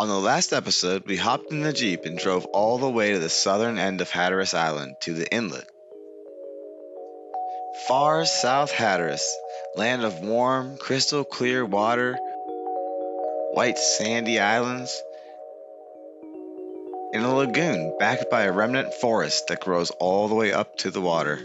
On the last episode, we hopped in the Jeep and drove all the way to the southern end of Hatteras Island, to the inlet. Far South Hatteras, land of warm, crystal clear water, white sandy islands, and a lagoon backed by a remnant forest that grows all the way up to the water.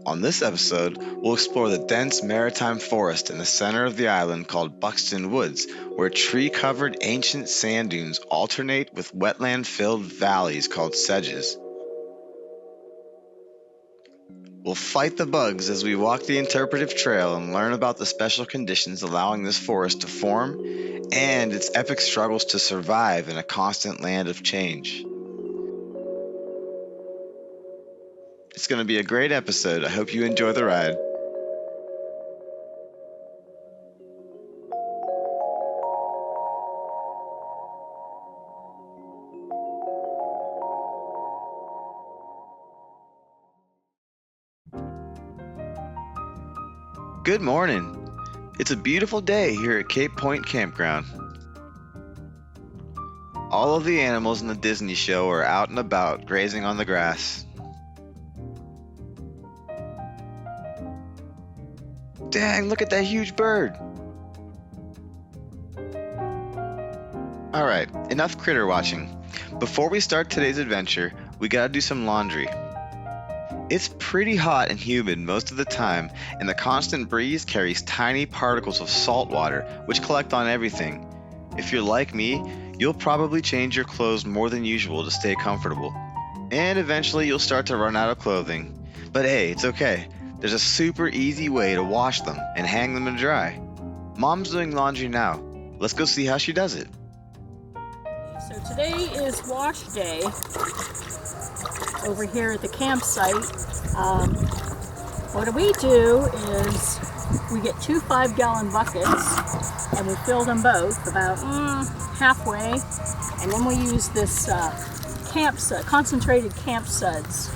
On this episode, we'll explore the dense maritime forest in the center of the island called Buxton Woods, where tree-covered ancient sand dunes alternate with wetland-filled valleys called sedges. We'll fight the bugs as we walk the interpretive trail and learn about the special conditions allowing this forest to form and its epic struggles to survive in a constant land of change. It's going to be a great episode. I hope you enjoy the ride. Good morning. It's a beautiful day here at Cape Point Campground. All of the animals in the Disney show are out and about, grazing on the grass. Dang, look at that huge bird. Alright, enough critter watching. Before we start today's adventure, we gotta do some laundry. It's pretty hot and humid most of the time, and the constant breeze carries tiny particles of salt water, which collect on everything. If you're like me, you'll probably change your clothes more than usual to stay comfortable. And eventually you'll start to run out of clothing. But hey, it's okay. There's a super easy way to wash them and hang them to dry. Mom's doing laundry now. Let's go see how she does it. So today is wash day over here at the campsite. What we do is we get 2 5-gallon buckets and we fill them both about halfway, and then we use this concentrated camp suds.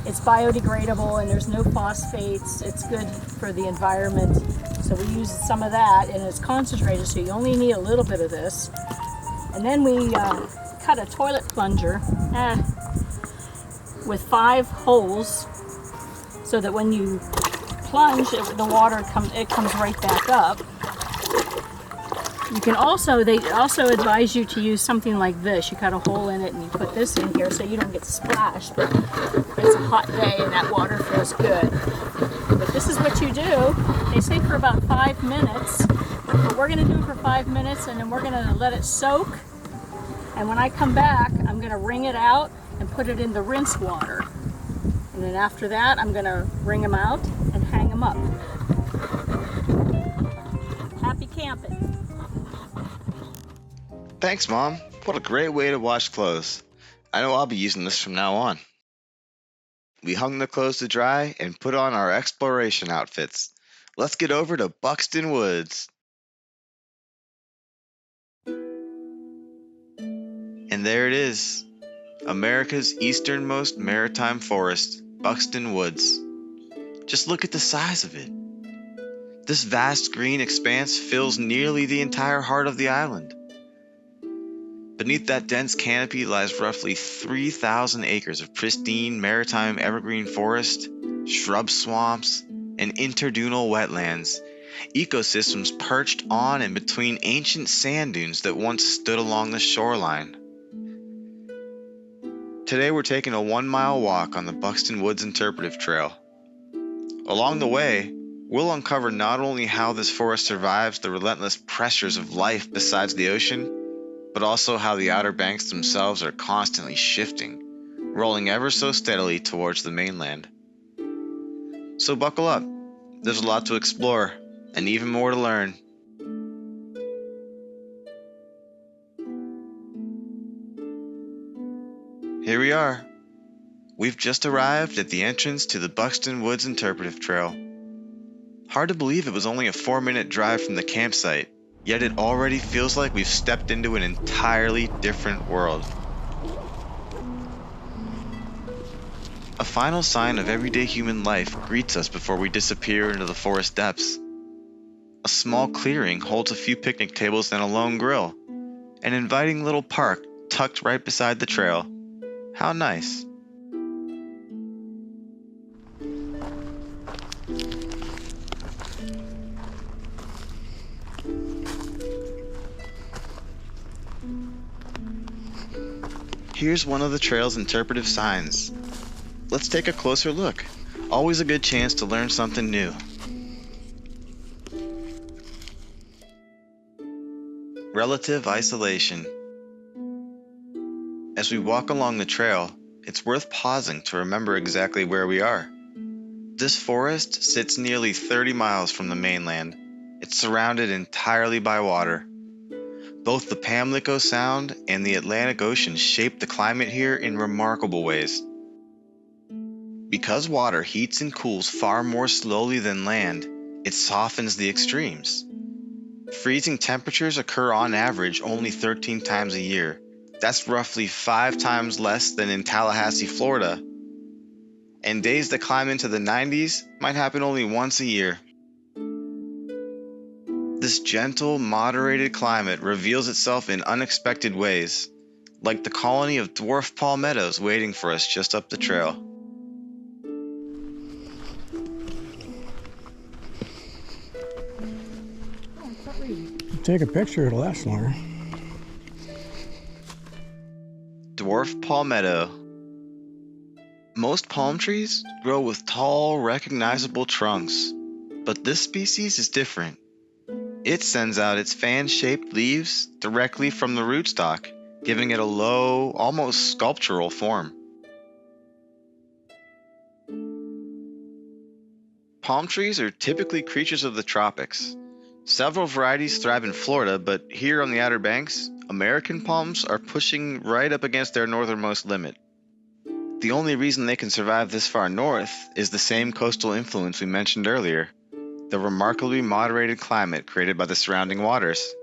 It's biodegradable and there's no phosphates. It's good for the environment. So we use some of that, and it's concentrated, so you only need a little bit of this. And then we cut a toilet plunger with 5 holes so that when you plunge, the water comes right back up. You can they also advise you to use something like this. You cut a hole in it and you put this in here so you don't get splashed, but it's a hot day and that water feels good. But this is what you do. They say for about 5 minutes, but we're gonna do it for 5 minutes and then we're gonna let it soak. And when I come back, I'm gonna wring it out and put it in the rinse water. And then after that, I'm gonna wring them out and hang them up. Happy camping. Thanks, Mom. What a great way to wash clothes. I know I'll be using this from now on. We hung the clothes to dry and put on our exploration outfits. Let's get over to Buxton Woods. And there it is, America's easternmost maritime forest, Buxton Woods. Just look at the size of it. This vast green expanse fills nearly the entire heart of the island. Beneath that dense canopy lies roughly 3,000 acres of pristine maritime evergreen forest, shrub swamps, and interdunal wetlands, ecosystems perched on and between ancient sand dunes that once stood along the shoreline. Today we're taking a 1-mile walk on the Buxton Woods Interpretive Trail. Along the way, we'll uncover not only how this forest survives the relentless pressures of life besides the ocean, but also how the Outer Banks themselves are constantly shifting, rolling ever so steadily towards the mainland. So buckle up. There's a lot to explore, and even more to learn. Here we are. We've just arrived at the entrance to the Buxton Woods Interpretive Trail. Hard to believe it was only a 4-minute drive from the campsite, yet it already feels like we've stepped into an entirely different world. A final sign of everyday human life greets us before we disappear into the forest depths. A A small clearing holds a few picnic tables and a lone grill. An inviting little park tucked right beside the trail. How nice. Here's one of the trail's interpretive signs. Let's take a closer look. Always a good chance to learn something new. Relative isolation. As we walk along the trail, it's worth pausing to remember exactly where we are. This forest sits nearly 30 miles from the mainland. It's surrounded entirely by water. Both the Pamlico Sound and the Atlantic Ocean shape the climate here in remarkable ways. Because water heats and cools far more slowly than land, it softens the extremes. Freezing temperatures occur on average only 13 times a year. That's roughly 5 times less than in Tallahassee, Florida. And days that climb into the 90s might happen only once a year. This gentle, moderated climate reveals itself in unexpected ways, like the colony of dwarf palmettos waiting for us just up the trail. Take a picture, it'll last longer. Dwarf palmetto. Most palm trees grow with tall, recognizable trunks, but this species is different. It sends out its fan-shaped leaves directly from the rootstock, giving it a low, almost sculptural form. Palm trees are typically creatures of the tropics. Several varieties thrive in Florida, but here on the Outer Banks, American palms are pushing right up against their northernmost limit. The only reason they can survive this far north is the same coastal influence we mentioned earlier, the remarkably moderated climate created by the surrounding waters.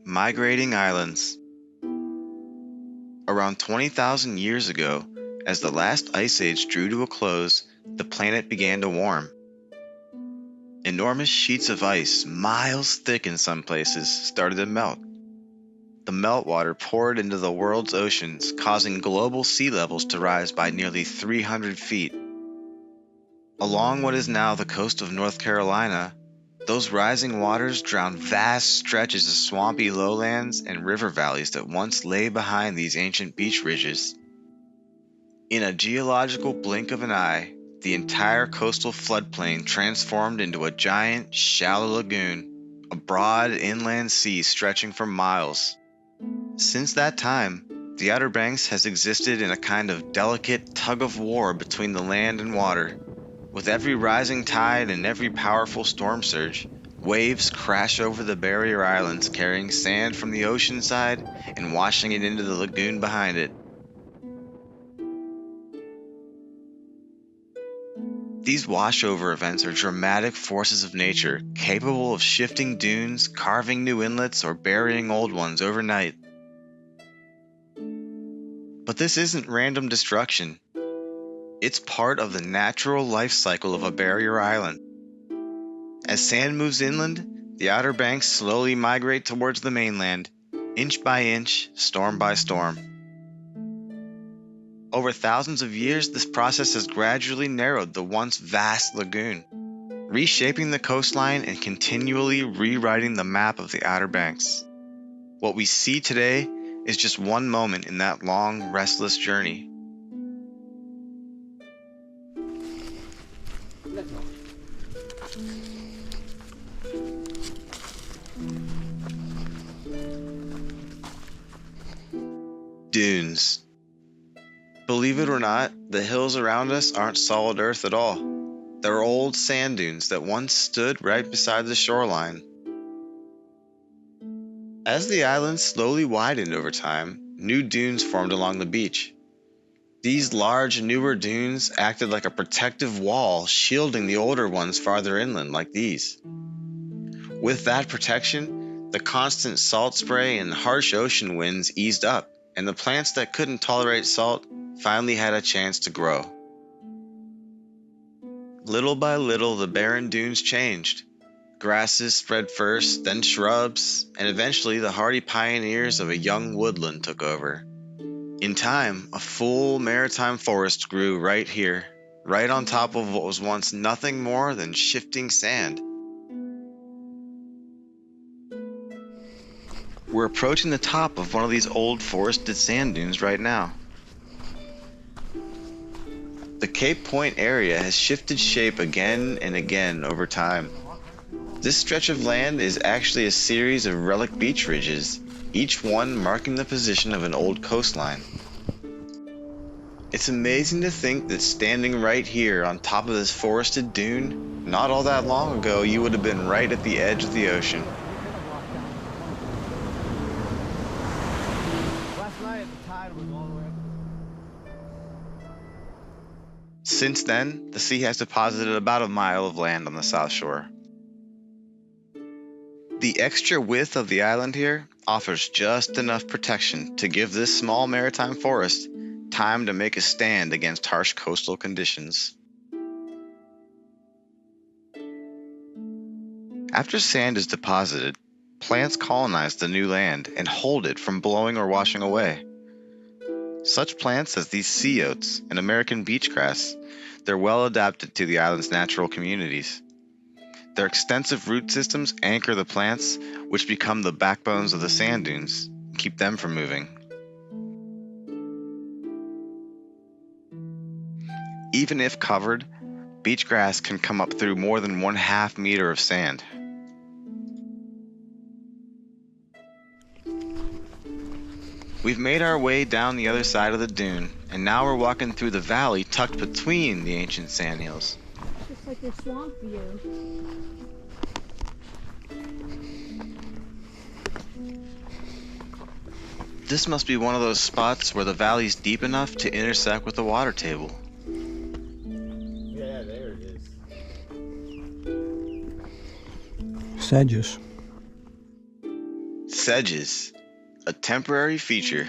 Migrating islands. Around 20,000 years ago, as the last ice age drew to a close, the planet began to warm. Enormous sheets of ice, miles thick in some places, started to melt. The meltwater poured into the world's oceans, causing global sea levels to rise by nearly 300 feet. Along what is now the coast of North Carolina, those rising waters drowned vast stretches of swampy lowlands and river valleys that once lay behind these ancient beach ridges. In a geological blink of an eye, the entire coastal floodplain transformed into a giant, shallow lagoon, a broad inland sea stretching for miles. Since that time, the Outer Banks has existed in a kind of delicate tug-of-war between the land and water. With every rising tide and every powerful storm surge, waves crash over the barrier islands carrying sand from the ocean side and washing it into the lagoon behind it. These washover events are dramatic forces of nature, capable of shifting dunes, carving new inlets, or burying old ones overnight. But this isn't random destruction. It's part of the natural life cycle of a barrier island. As sand moves inland, the Outer Banks slowly migrate towards the mainland, inch by inch, storm by storm. Over thousands of years, this process has gradually narrowed the once vast lagoon, reshaping the coastline and continually rewriting the map of the Outer Banks. What we see today is just one moment in that long, restless journey. Dunes. Believe it or not, the hills around us aren't solid earth at all. They're old sand dunes that once stood right beside the shoreline. As the island slowly widened over time, new dunes formed along the beach. These large, newer dunes acted like a protective wall, shielding the older ones farther inland like these. With that protection, the constant salt spray and harsh ocean winds eased up, and the plants that couldn't tolerate salt finally had a chance to grow. Little by little, the barren dunes changed. Grasses spread first, then shrubs, and eventually the hardy pioneers of a young woodland took over. In time, a full maritime forest grew right here, right on top of what was once nothing more than shifting sand. We're approaching the top of one of these old forested sand dunes right now. The Cape Point area has shifted shape again and again over time. This stretch of land is actually a series of relic beach ridges, each one marking the position of an old coastline. It's amazing to think that standing right here on top of this forested dune, not all that long ago you would have been right at the edge of the ocean. Last night the tide was all the way up. Since then, the sea has deposited about a mile of land on the south shore. The extra width of the island here offers just enough protection to give this small maritime forest time to make a stand against harsh coastal conditions. After sand is deposited, plants colonize the new land and hold it from blowing or washing away. Such plants as these sea oats and American beach grass, they're well adapted to the island's natural communities. Their extensive root systems anchor the plants, which become the backbones of the sand dunes, and keep them from moving. Even if covered, beach grass can come up through more than 1/2 meter of sand. We've made our way down the other side of the dune, and now we're walking through the valley tucked between the ancient sandhills. Just like your swamp view. This must be one of those spots where the valley's deep enough to intersect with the water table. Yeah, there it is. Sedges. Sedges, a temporary feature.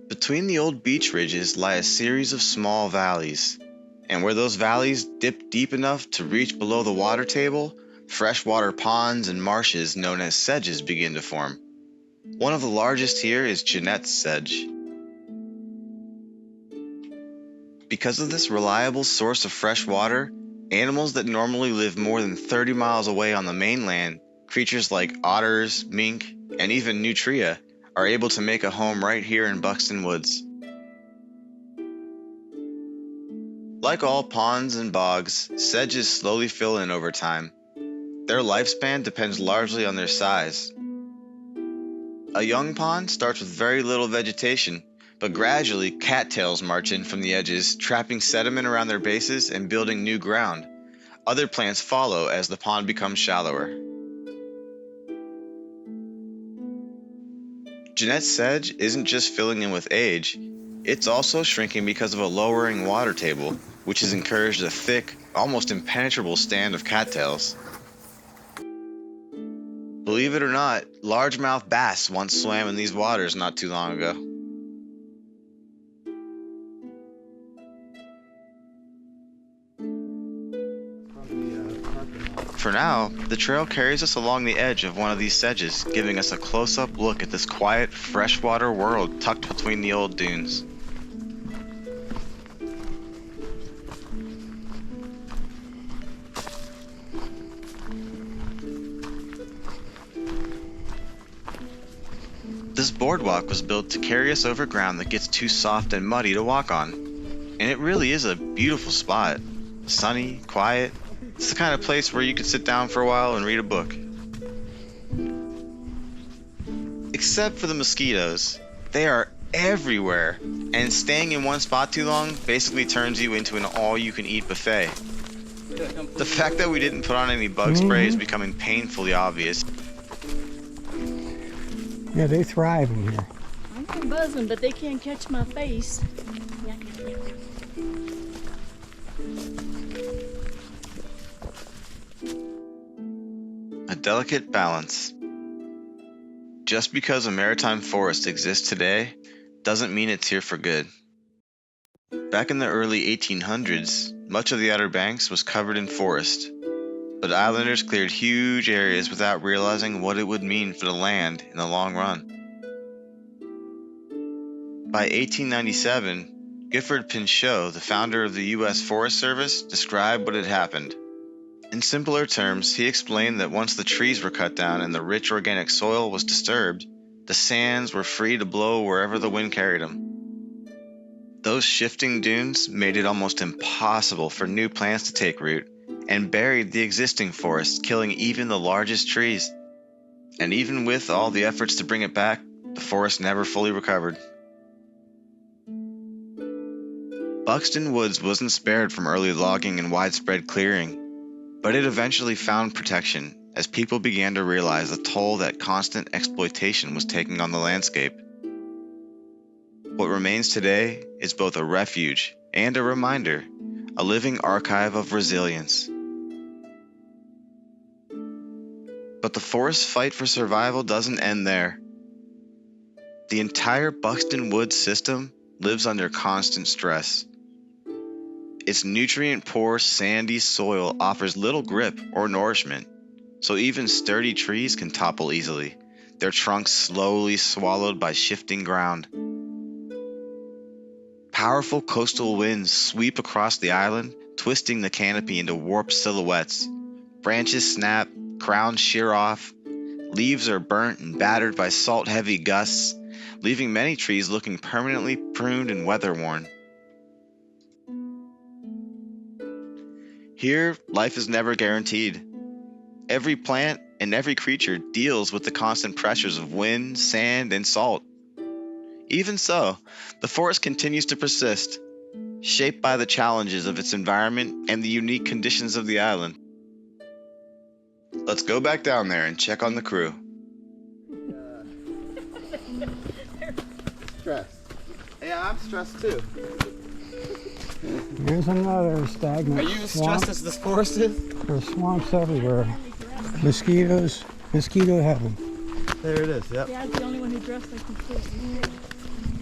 Between the old beach ridges lie a series of small valleys, and where those valleys dip deep enough to reach below the water table, freshwater ponds and marshes known as sedges begin to form. One of the largest here is Jeanette's sedge. Because of this reliable source of fresh water, animals that normally live more than 30 miles away on the mainland, creatures like otters, mink, and even nutria, are able to make a home right here in Buxton Woods. Like all ponds and bogs, sedges slowly fill in over time. Their lifespan depends largely on their size. A young pond starts with very little vegetation, but gradually cattails march in from the edges, trapping sediment around their bases and building new ground. Other plants follow as the pond becomes shallower. Jeanette's sedge isn't just filling in with age, it's also shrinking because of a lowering water table, which has encouraged a thick, almost impenetrable stand of cattails. Believe it or not, largemouth bass once swam in these waters not too long ago. For now, the trail carries us along the edge of one of these sedges, giving us a close-up look at this quiet, freshwater world tucked between the old dunes. This boardwalk was built to carry us over ground that gets too soft and muddy to walk on. And it really is a beautiful spot. Sunny, quiet. It's the kind of place where you could sit down for a while and read a book. Except for the mosquitoes. They are everywhere, and staying in one spot too long basically turns you into an all-you-can-eat buffet. The fact that we didn't put on any bug spray is becoming painfully obvious. Yeah, they thrive in here. I'm buzzing, but they can't catch my face. A delicate balance. Just because a maritime forest exists today doesn't mean it's here for good. Back in the early 1800s, much of the Outer Banks was covered in forest, but islanders cleared huge areas without realizing what it would mean for the land in the long run. By 1897, Gifford Pinchot, the founder of the U.S. Forest Service, described what had happened. In simpler terms, he explained that once the trees were cut down and the rich organic soil was disturbed, the sands were free to blow wherever the wind carried them. Those shifting dunes made it almost impossible for new plants to take root and buried the existing forests, killing even the largest trees. And even with all the efforts to bring it back, the forest never fully recovered. Buxton Woods wasn't spared from early logging and widespread clearing, but it eventually found protection as people began to realize the toll that constant exploitation was taking on the landscape. What remains today is both a refuge and a reminder, a living archive of resilience. But the forest's fight for survival doesn't end there. The entire Buxton Woods system lives under constant stress. Its nutrient-poor, sandy soil offers little grip or nourishment, so even sturdy trees can topple easily, their trunks slowly swallowed by shifting ground. Powerful coastal winds sweep across the island, twisting the canopy into warped silhouettes. Branches snap, crowns shear off, leaves are burnt and battered by salt-heavy gusts, leaving many trees looking permanently pruned and weather-worn. Here, life is never guaranteed. Every plant and every creature deals with the constant pressures of wind, sand, and salt. Even so, the forest continues to persist, shaped by the challenges of its environment and the unique conditions of the island. Let's go back down there and check on the crew. Stressed. Yeah, I'm stressed too. Here's another stagnant Are you as swamp. stressed as this forest is? There's swamps everywhere. Mosquito heaven. There it is, yep. Dad's the only one who dressed like he could.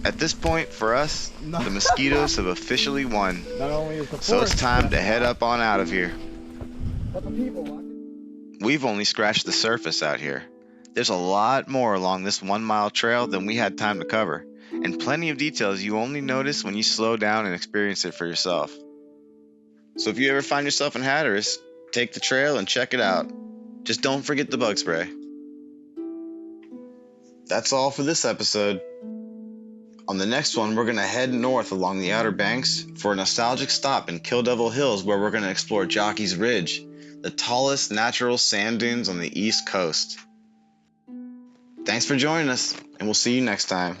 At this point, for us, the mosquitoes have officially won, Not only is the so it's forest time to head up on out of here. but the people walking. We've only scratched the surface out here. There's a lot more along this 1 mile trail than we had time to cover, and plenty of details you only notice when you slow down and experience it for yourself. So if you ever find yourself in Hatteras, take the trail and check it out. Just don't forget the bug spray. That's all for this episode. On the next one, we're going to head north along the Outer Banks for a nostalgic stop in Kill Devil Hills, where we're going to explore Jockey's Ridge, the tallest natural sand dunes on the East Coast. Thanks for joining us, and we'll see you next time.